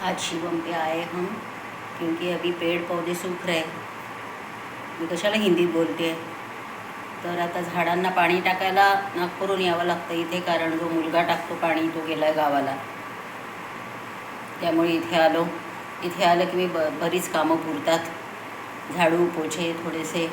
आज शिवम पे आए हम क्योंकि अभी पेड़ पौधे सूख रहे. मी कशाला हिंदीत बोलते आहे. तर आता झाडांना पाणी टाकायला नागपूरहून यावं लागतं इथे, कारण जो मुलगा टाकतो पाणी तो गेला आहे गावाला. त्यामुळे इथे आलो. इथे आलं की मी बरीच कामं पुरतात. झाडू पोछे थोडेसे.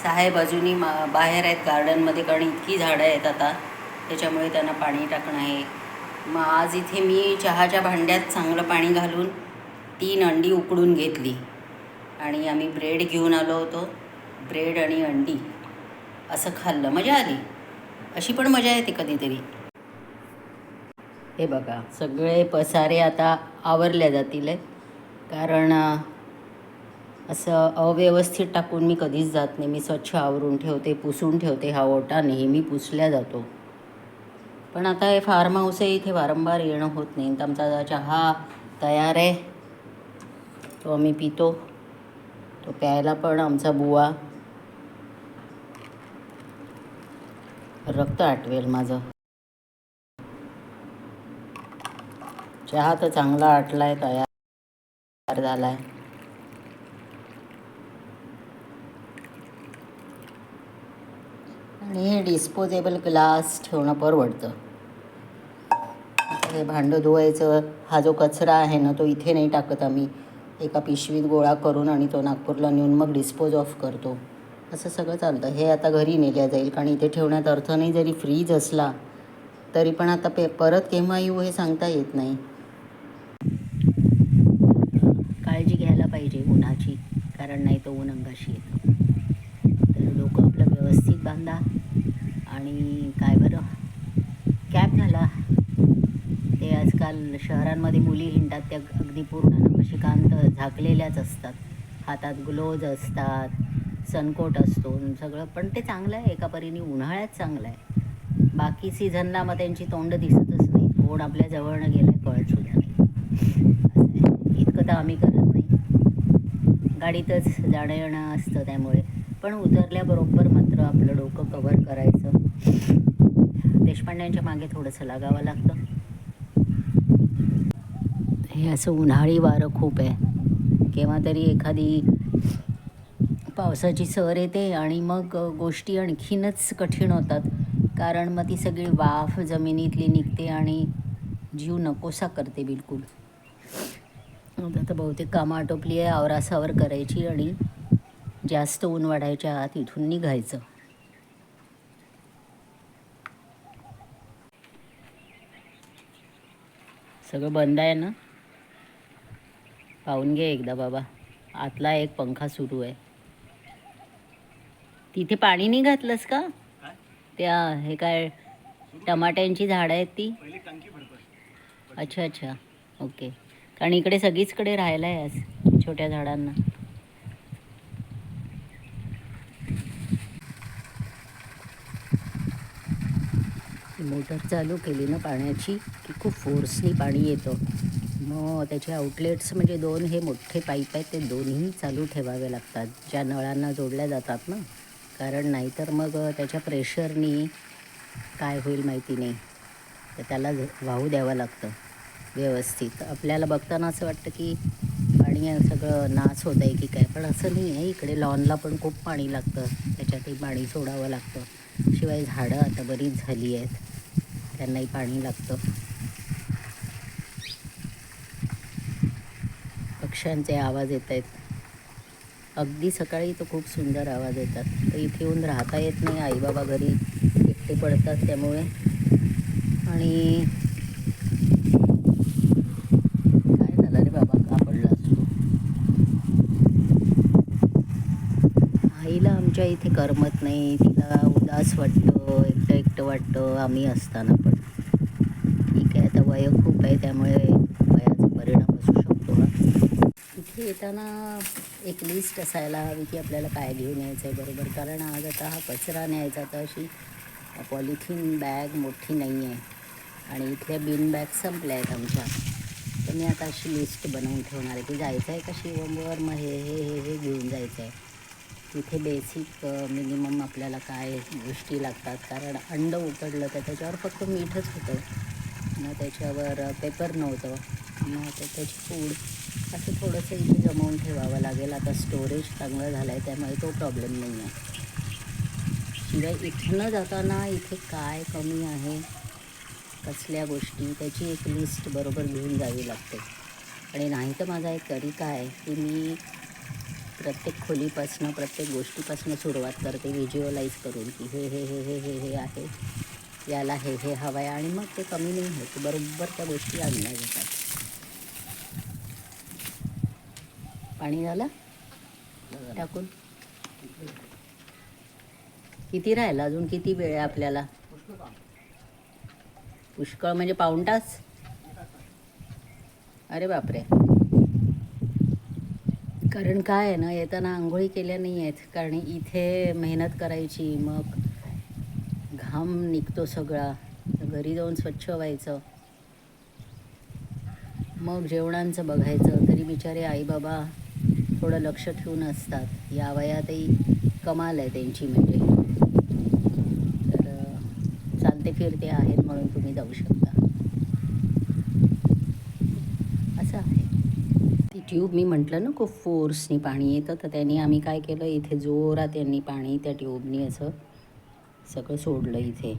साहेब अजूनही बाहेर आहेत गार्डनमध्ये, कारण इतकी झाडं आहेत आता, त्याच्यामुळे त्यांना पाणी टाकणं आहे. मग आज इथे मी चहाच्या भांड्यात चांगलं पाणी घालून 3 अंडी उकडून घेतली आणि आम्ही ब्रेड घेऊन आलो होतो. ब्रेड आणि अंडी असं खाल्लं, मजा आली. अशी पण मजा येते कधीतरी. हे बघा, सगळे पसारे आता आवरल्या जातील आहे, कारण असं अव्यवस्थित टाकून मी कधीच जात नाही. मी स्वच्छ आवरून ठेवते, पुसून ठेवते. हा ओटा नेहमी पुसल्या जातो. पण आता हे फार्म हाऊस आहे, इथे वारंवार येणं होत नाही. तर आमचा चहा तयार आहे, तो आम्ही पितो. तो प्यायला पण आमचा बुवा रक्त आटवेल माझं. चहा तर चांगला आटला आहे, तयार झाला आहे. आणि हे डिस्पोजेबल ग्लास ठेवणं परवडतं. हे भांडं धुवायचं, हा जो कचरा आहे ना तो इथे नाही टाकत आम्ही. एका पिशवीत गोळा करून आणि तो नागपूरला नेऊन मग डिस्पोज ऑफ करतो. असं सगळं चालतं. हे आता घरी नेल्या जाईल, कारण इथे ठेवण्यात अर्थ नाही. जरी फ्रीज असला तरी पण आता परत केव्हा येऊ हे सांगता येत नाही. काळजी घ्यायला पाहिजे उन्हाची, कारण नाही तर ऊन अंगाशी येतं. तर डोकं आपलं व्यवस्थित बांधा आणि काय बरं कॅप घाला. ते आजकाल शहरांमध्ये मुली हिंडतात, त्या अगदी पूर्ण नखशिकांत झाकलेल्याच असतात. हातात ग्लोव्ज असतात, सनकोट असतो सगळं. पण ते चांगलं आहे एका परीने, उन्हाळ्यात चांगलं आहे. बाकी सीझनला मग त्यांची तोंड दिसतच नाही. कोण आपल्या जवळनं गेलं कळतसुद्धा नाही. इतकं तर आम्ही करत नाही. गाडीतच जाणं येणं असतं त्यामुळे. पण उतरल्याबरोबर मात्र आपलं डोकं कव्हर करायचं. देशपांड्यांच्या मागे थोडंसं लागावं लागतं. हे असं उन्हाळी वारं खूप आहे. केव्हा तरी एखादी पावसाची सर येते आणि मग गोष्टी आणखीनच कठीण होतात, कारण मग ती सगळी वाफ जमिनीतली निघते आणि जीव नकोसा करते बिलकुल. आता बहुतेक कामं आटोपली आहे, आवरासावर करायची आणि जास्त ऊन वाढायच्या आत इथून निघायचं. सगळं बंद आहे ना, पाहून घे एकदा बाबा. आतला एक पंखा सुरू आहे. तिथे पाणी नाही घातलंस का? त्या हे काय टमाट्यांची झाडं आहेत ती? अच्छा अच्छा, ओके. कारण इकडे सगळीचकडे राहायला आहे आज छोट्या झाडांना. मोटर चालू केली ना पाण्याची की खूप फोर्सनी पाणी येतं. मग त्याचे आउटलेट्स म्हणजे 2 हे मोठे पाईप आहेत, ते दोन्ही चालू ठेवावे लागतात ज्या नळांना जोडल्या जातात ना, कारण नाहीतर मग त्याच्या प्रेशरनी काय होईल माहिती नाही. तर त्याला वाहू द्यावं लागतं व्यवस्थित. आपल्याला बघताना असं वाटतं की पाणी सगळं नास होत आहे की काय, पण असं नाही आहे. इकडे लॉनला पण खूप पाणी लागतं, त्याच्यातही पाणी सोडावं लागतं. शिवाय झाडं आता बरीच झाली आहेत, त्यांनाही पाणी लागतं. पक्ष्यांचे आवाज येत आहेत अगदी सकाळी, तर खूप सुंदर आवाज येतात. तर इथे येऊन राहता येत नाही, आई बाबा घरी एकटे पडतात त्यामुळे. आणि काय झालं रे बाबा, का पडलास तू? आईला आमच्या इथे करमत नाही, तिला उदास वाटतं, एकटं एकटं वाटतं आम्ही असताना. पण ठीक आहे, आता वय खूप आहे त्यामुळे वयाचा परिणाम असू शकतो हा. इथे येताना एक लिस्ट असायला हवी की आपल्याला काय घेऊन यायचं आहे बरोबर, कारण आज आता हा कचरा न्यायचा, तर अशी पॉलिथिन बॅग मोठी नाही आहे आणि इथल्या बिन बॅग संपल्या आहेत आमच्या. तर मी आता अशी लिस्ट बनवून ठेवणार आहे की जायचं आहे का शिवमवर, मग हे हे हे हे घेऊन जायचं आहे. तिथे बेसिक मिनिमम आपल्याला काय गोष्टी लागतात, कारण अंड उकडलं तर त्याच्यावर फक्त मीठच होतं, मग त्याच्यावर पेपर नव्हतं. मग आता त्याची पूड असं थोडंसं इथे जमवून ठेवावं लागेल. आता स्टोरेज चांगलं झालं आहे त्यामुळे तो प्रॉब्लेम नाही आहे. शिवाय इथनं जाताना इथे काय कमी आहे, कसल्या गोष्टी, त्याची एक लिस्ट बरोबर घेऊन जावी लागते. आणि नाही तर माझा एक तरीका आहे की मी प्रत्येक खोलीपासनं प्रत्येक गोष्टीपासून सुरुवात करते व्हिज्युअलाइज करून की हे हे हे हे हे हे आहे, याला हे हे हवं आहे, आणि मग ते कमी नाही होत, बरोबर त्या गोष्टी आणल्या जातात. पाणी झालं टाकून? किती राहिलं अजून? किती वेळ आहे आपल्याला? पुष्कळ म्हणजे पाऊण तास? अरे बापरे. कारण काय आहे ना, येताना आंघोळी केल्या नाही आहेत, कारण इथे मेहनत करायची, मग घाम निघतो सगळा, घरी जाऊन स्वच्छ व्हायचं, मग जेवणांचं बघायचं. तरी बिचारे आई बाबा थोडं लक्ष ठेवून असतात. या वयातही कमाल आहे त्यांची, म्हणजे तर चालते फिरते आहेत म्हणून तुम्ही जाऊ शकता, असं आहे. ती ट्यूब मी म्हटलं ना खूप फोर्सनी पाणी येतं, तर त्यांनी आम्ही काय केलं, इथे जोरात त्यांनी पाणी त्या ट्यूबनी असं सगळं सोडलं. इथे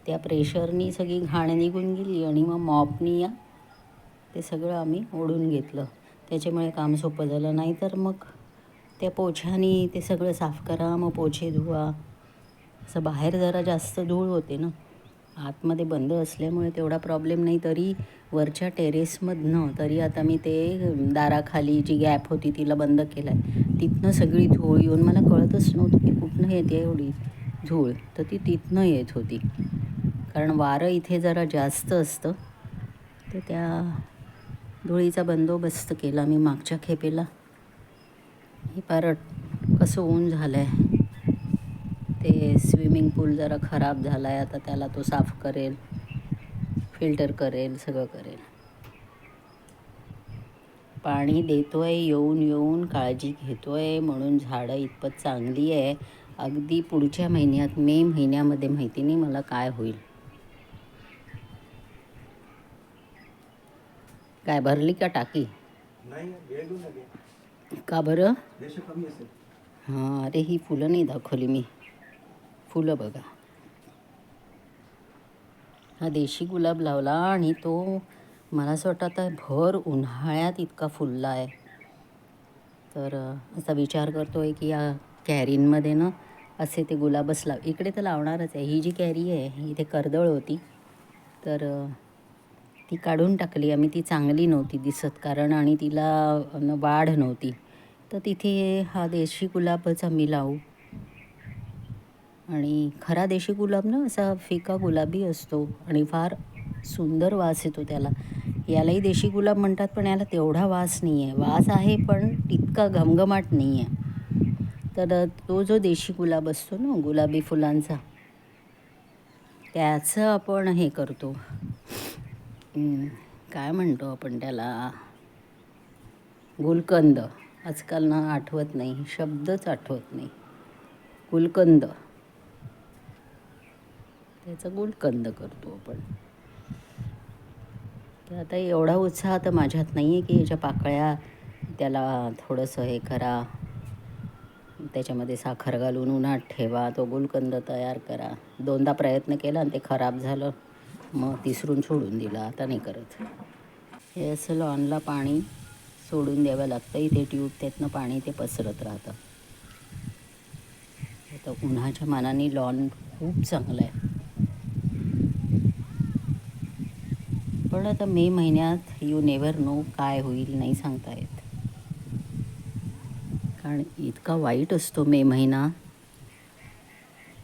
त्या प्रेशरनी सगळी घाण निघून गेली आणि मग मॉपनी ते सगळं आम्ही ओढून घेतलं. त्याच्यामुळे काम सोपं झालं. नाही तर मग त्या पोछ्यानी ते सगळं साफ करा, मग पोछे धुवा. असं बाहेर जरा जास्त धूळ होते ना, आतमध्ये बंद असल्यामुळे तेवढा प्रॉब्लेम नाही. तरी वरच्या टेरेसमधनं तरी आता मी ते दाराखाली जी गॅप होती तिला बंद केलं आहे. तिथनं सगळी धूळ येऊन मला कळतच नव्हतं की कुठनं येते एवढी धूळ, तर ती तिथनं येत होती. कारण वारं इथे जरा जास्त असतं, तर त्या धुळीचा बंदोबस्त केला मी मागच्या खेपेला. ही परत कसं ऊन झालं आहे. ते स्विमिंग पूल जरा खराब झाला आहे, आता त्याला तो साफ करेल, फिल्टर करेल, सगळं करेल. पाणी देतो आहे, येऊन येऊन काळजी घेतो आहे, म्हणून झाडं इतपत चांगली आहे. अगदी पुढच्या महिन्यात मे महिन्यामध्ये माहिती नाही मला काय होईल. काय भरली का टाकी? का बरं? हां, अरे ही फुलं नाही दाखवली मी. फुलं बघा, हा देशी गुलाब लावला आणि तो मला असं वाटतं आता भर उन्हाळ्यात इतका फुलला आहे. तर असा विचार करतो आहे की या कॅरींमध्ये ना असे ते गुलाबच इकडे तर लावणारच आहे. ही जी कॅरी आहे इथे कर्दळ होती, तर ती काढून टाकली आम्ही. ती चांगली नव्हती दिसत कारण, आणि तिला वाढ नव्हती. तर तिथे हा देशी गुलाबच आम्ही लावू. आणि खरा देशी गुलाब ना असा फिका गुलाबी असतो आणि फार सुंदर वास येतो त्याला. यालाही देशी गुलाब म्हणतात, पण याला तेवढा वास नाही आहे. वास आहे पण तितका घमघमाट नाही आहे. तर तो जो देशी गुलाब असतो ना गुलाबी फुलांचा, त्याचं आपण हे करतो, काय म्हणतो आपण त्याला, गुलकंद. आजकाल ना आठवत नाही, शब्दच आठवत नाही. गुलकंद, त्याचा गुलकंद करतो आपण. तर आता एवढा उत्साह तर माझ्यात नाही आहे की याच्या पाकळ्या त्याला थोडंसं हे करा, त्याच्यामध्ये साखर घालून उन्हात ठेवा, तो गुलकंद तयार करा. 2दा प्रयत्न केला आणि ते खराब झालं, मग तिसरून सोडून दिलं, आता नाही करत. हे असं लॉनला पाणी सोडून द्यावं लागतं. इथे ट्यूब, त्यातनं पाणी ते पसरत राहतं. आता उन्हाच्या मानाने लॉन खूप चांगलं आहे. पण आता मे महिन्यात यू नेवर नो काय होईल, नाही सांगता येत. कारण इतका वाईट असतो मे महिना.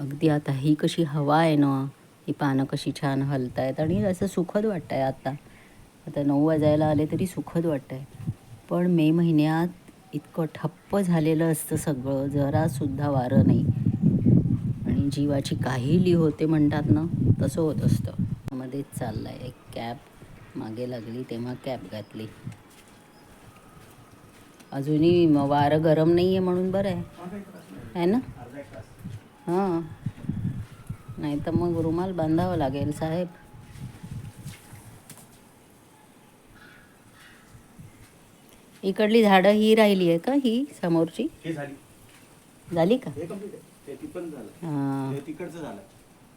अगदी आता ही कशी हवा आहे ना, ही पानं कशी छान हलत आहेत आणि असं सुखद वाटतं आहे. आता 9 वाजायला आले तरी सुखद वाटतं आहे. पण मे महिन्यात इतकं ठप्प झालेलं असतं सगळं, जरासुद्धा वारं नाही आणि जीवाची काहिली होते म्हणतात ना, तसं होत असतं. मध्येच चालला आहे. एक कॅब मागे लागली तेव्हा कॅब घातली. अजूनही वारं गरम नाही आहे म्हणून बरं आहे ना. हां, नाही तर मग रुमाल बांधावं लागेल साहेब. इकडली झाडं ही राहिली आहे का, ही समोरची हे झाली झाली का? हे कम्प्लीट आहे ते पण झालं हां. हे तिकडचं झालं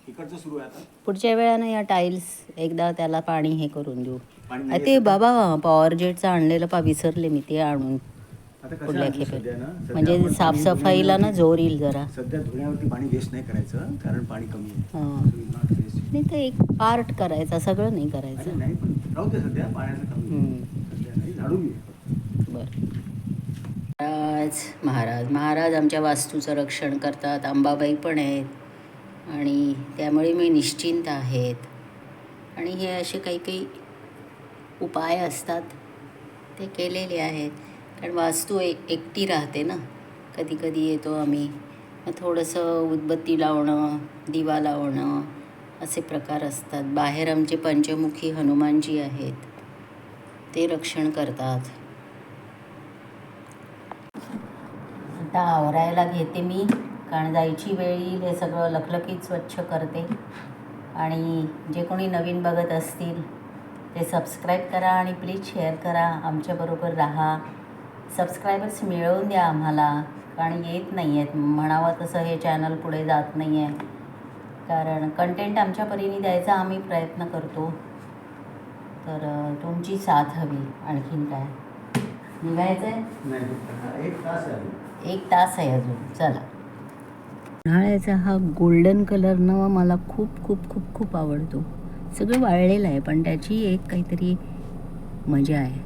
इकडचं सुरू आहे आता पुढच्या वेळानं या टाईल्स एकदा त्याला पाणी हे करून देऊ. पाणी आ, नाही ते येत. बाबा पॉवर जेटचं आणलेलं विसरले मी ते आणून आता कसं पुढल्या आहे खेपेत. सध्या ना सध्या म्हणजे आपण पाणी साफसफाईला ना धुण्यावरती- जोर येईल जरा. सध्या धुण्यावरती पाणी वेस्ट नाही करायचं कारण पाणी कमी आहे हां. So it's not waste. नाही तर एक पार्ट करायचा, सगळं नाही अरे करायचं. नाही पण राहू दे सध्या पाण्याचं कमी हम्म. सध्या नाही झाडून घे बरं. महाराज आमच्या वास्तूचं रक्षण करतात. अंबाबाई पण आहेत आणि त्यामुळे मी निश्चिंत आहेत. आणि हे असे काही काही उपाय असतात ते केलेले आहेत. कारण वास्तू एकटी राहते ना, कधी कधी येतो आम्ही, मग थोडंसं उदबत्ती लावणं, दिवा लावणं असे प्रकार असतात. बाहेर आमचे पंचमुखी हनुमानजी आहेत, ते रक्षण करतात. आता आवरायला घेते मी, कारण जायची वेळ येईल. हे सगळं लखलखीत स्वच्छ करते. आणि जे कोणी नवीन बघत असतील ते सबस्क्राईब करा आणि प्लीज शेअर करा, आमच्याबरोबर राहा. सबस्क्रायबर्स मिळवून द्या आम्हाला, कारण येत नाही आहेत म्हणावं तसं हे चॅनल पुढे जात नाही आहे. कारण कंटेंट आमच्या परीने द्यायचा आम्ही प्रयत्न करतो. तर तुमची साथ हवी. आणखीन काय निघायचं आहे? नाही 1 तास आहे 1 तास आहे अजून. चला. उन्हाळ्याचा हा गोल्डन कलरनं मला खूप खूप खूप खूप आवडतो. सगळं वाळलेलं आहे पण त्याची एक काहीतरी मजा आहे.